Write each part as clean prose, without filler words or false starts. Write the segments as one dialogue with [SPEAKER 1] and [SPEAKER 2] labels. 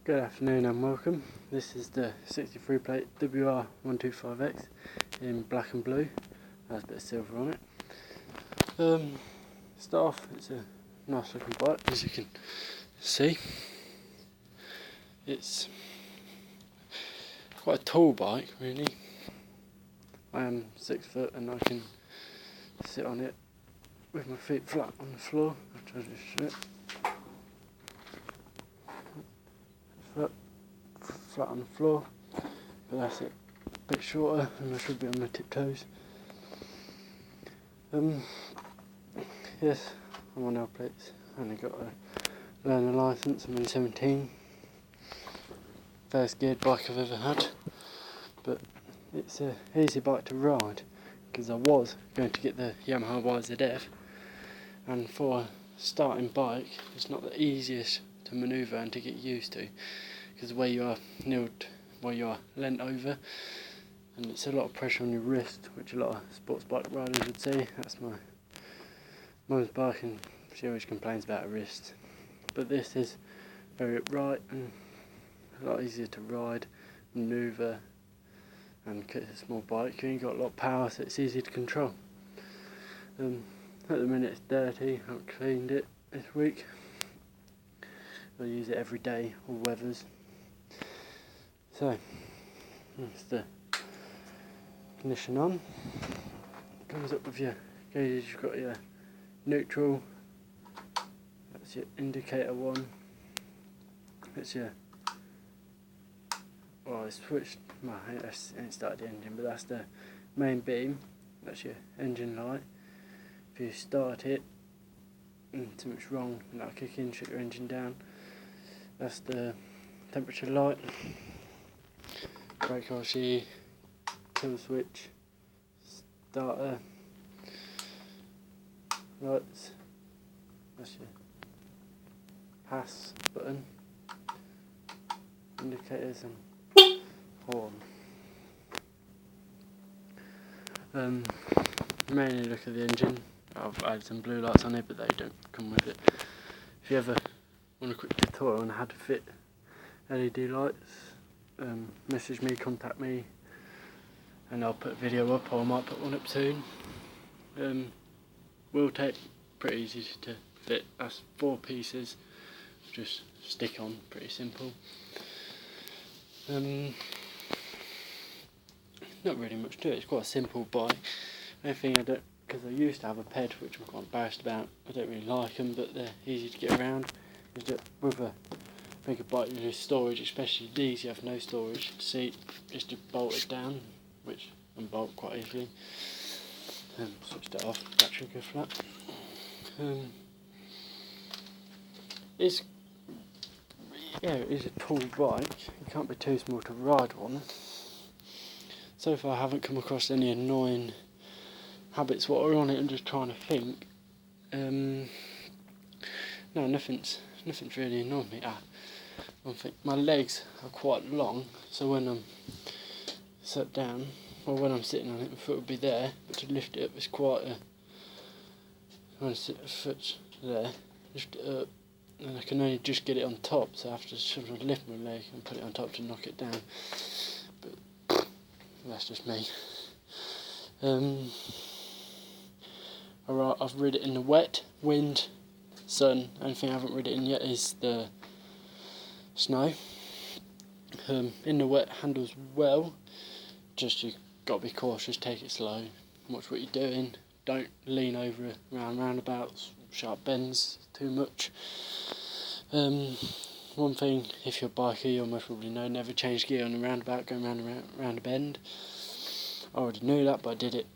[SPEAKER 1] Good afternoon and welcome. This is the 63 plate wr125x in black and blue. Has a bit of silver on it. Start off, it's a nice looking bike, as you can see. It's quite a tall bike really. I am 6 foot and I can sit on it with my feet flat on the floor. I'll try to show it. Flat on the floor, but that's it. A bit shorter and I should be on my tiptoes. Yes, I'm on L plates. I only got a learner licence. I'm only 17. First geared bike I've ever had, but it's an easy bike to ride because I was going to get the Yamaha YZF, and for a starting bike it's not the easiest to manoeuvre and to get used to, because where you are leant over, and it's a lot of pressure on your wrist, which a lot of sports bike riders would say. That's my mum's bike and she always complains about her wrist, but this is very upright and a lot easier to ride, manoeuvre, and because it's a small bike you ain't got a lot of power, so it's easy to control. At the minute it's dirty. I haven't cleaned it this week. I use it every day, all weathers. So that's the ignition on. Comes up with your gauges. You've got your neutral, that's your indicator one, that's your, well, I switched, well, I ain't started the engine, but that's the main beam, that's your engine light. If you start it and something's wrong, and that'll kick in, shut your engine down. That's the temperature light, brake RC, kill switch, starter lights, that's your pass button, indicators and horn. Mainly look at the engine. I've added some blue lights on it, but they don't come with it. If you ever want a quick tutorial on how to fit LED lights, message me, contact me, and I'll put a video up, or I might put one up soon. Wheel tape, pretty easy to fit. That's 4 pieces, just stick on, pretty simple. Not really much to it, it's quite a simple bike. Only thing I don't, because I used to have a ped, which I'm quite embarrassed about, I don't really like them, but they're easy to get around, is that with a bigger bike you lose storage, especially these, you have no storage. Seat is to bolt it down, which unbolt quite easily. Switched it off, battery go flat. It is a tall bike, you can't be too small to ride one. So far I haven't come across any annoying habits what are on it. I'm just trying to think. No, nothing's really annoyed me. I think my legs are quite long, so when I'm sat down, or when I'm sitting on it, my foot would be there, but to lift it up is quite a, when I sit, the foot's there, lift it up, and I can only just get it on top, so I have to sort of lift my leg and put it on top to knock it down, but that's just me. I've rid it in the wet, wind, sun. Only thing I haven't rid it in yet is the snow. In the wet, handles well, just you got to be cautious, take it slow, watch what you're doing, don't lean over around roundabouts, sharp bends too much. One thing, if you're a biker, you'll most probably know, never change gear on a roundabout going round a bend. I already knew that, but I did it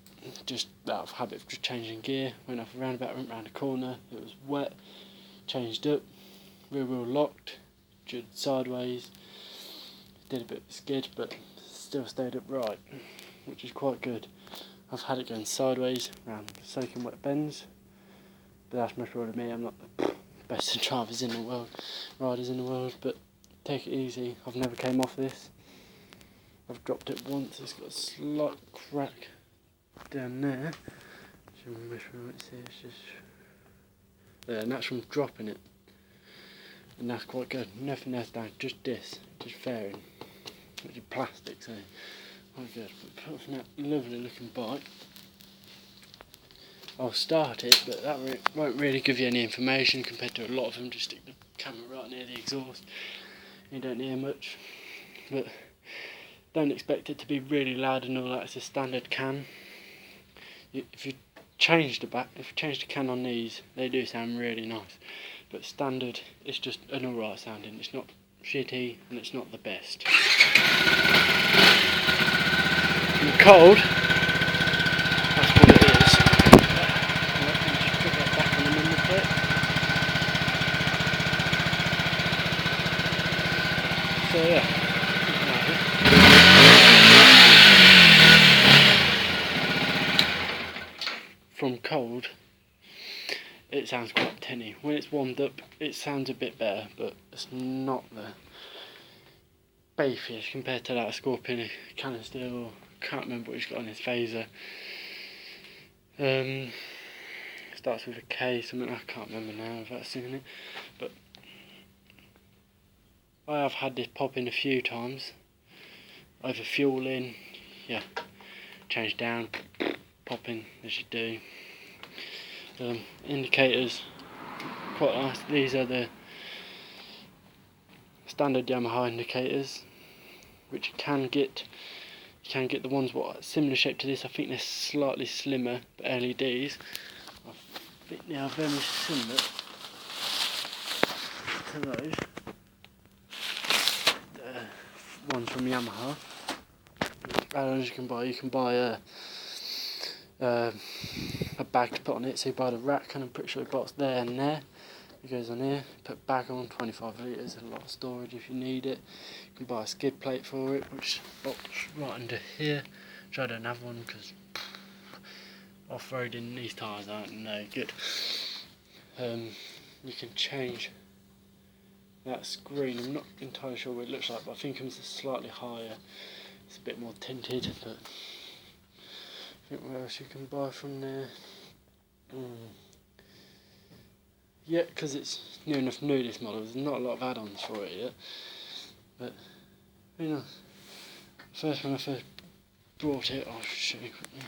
[SPEAKER 1] just out of habit of just changing gear. Went off a roundabout, went round a corner, it was wet, changed up, rear wheel locked, judged sideways, did a bit of skid, but still stayed upright, which is quite good. I've had it going sideways around soaking wet bends, but that's most probably me. I'm not the best riders in the world, but take it easy. I've never came off this. I've dropped it once, it's got a slight crack down there. It's just there, and that's from dropping it. and that's quite good. Nothing else down, just this, just fairing, which is plastic, so quite good. But apart from that lovely looking bike, I'll start it, but that won't really give you any information compared to a lot of them. Just stick the camera right near the exhaust, you don't hear much, but don't expect it to be really loud and all that. It's a standard can. If you change the can on these, they do sound really nice, but standard, it's just an alright sounding. It's not shitty and it's not the best. In the cold, that's what it is. Let me just put that back on the number plate. So yeah. From cold, it sounds quite tinny. When it's warmed up, it sounds a bit better, but it's not the bafiest compared to that Scorpion canister, or can't remember what he's got on his phaser. Starts with a K, something I can't remember now without seeing it, but I have had this pop in a few times. Over fueling, yeah, change down, pop in as you do. Indicators, quite nice. These are the standard Yamaha indicators, which you can get. You can get the ones what similar shape to this. I think they're slightly slimmer, but LEDs. I think they are very similar to those. Ones from Yamaha. As you can buy a bag to put on it. So you buy the rack, and I'm pretty sure it bolts there and there. It goes on here. Put bag on, 25 litres, a lot of storage if you need it. You can buy a skid plate for it, which bolts right under here. Which I don't have one because off-roading, these tyres aren't no good. You can change that screen. I'm not entirely sure what it looks like, but I think it's slightly higher. It's a bit more tinted, but I think what else you can buy from there. Yeah, because it's near enough new, this model. There's not a lot of add-ons for it yet, but very nice. When I first brought it, I'll show you quickly.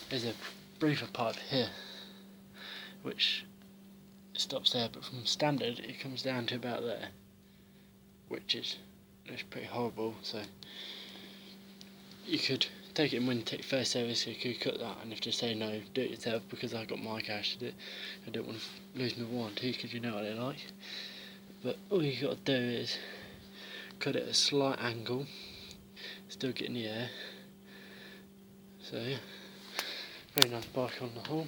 [SPEAKER 1] There's a breather pipe here, which stops there, but from standard it comes down to about there, which is pretty horrible. So you could take it in when you take first service, you could cut that, and if they say no, do it yourself, because I got my cash to do it. I don't want to lose my warranty, because you know what they're like. But all you got to do is cut it at a slight angle, still get in the air. So yeah, very nice bike on the whole.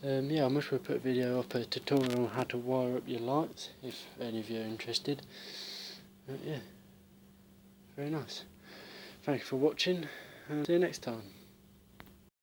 [SPEAKER 1] Yeah, I must put a video up, a tutorial on how to wire up your lights, if any of you are interested. Yeah, very nice. Thank you for watching, and see you next time.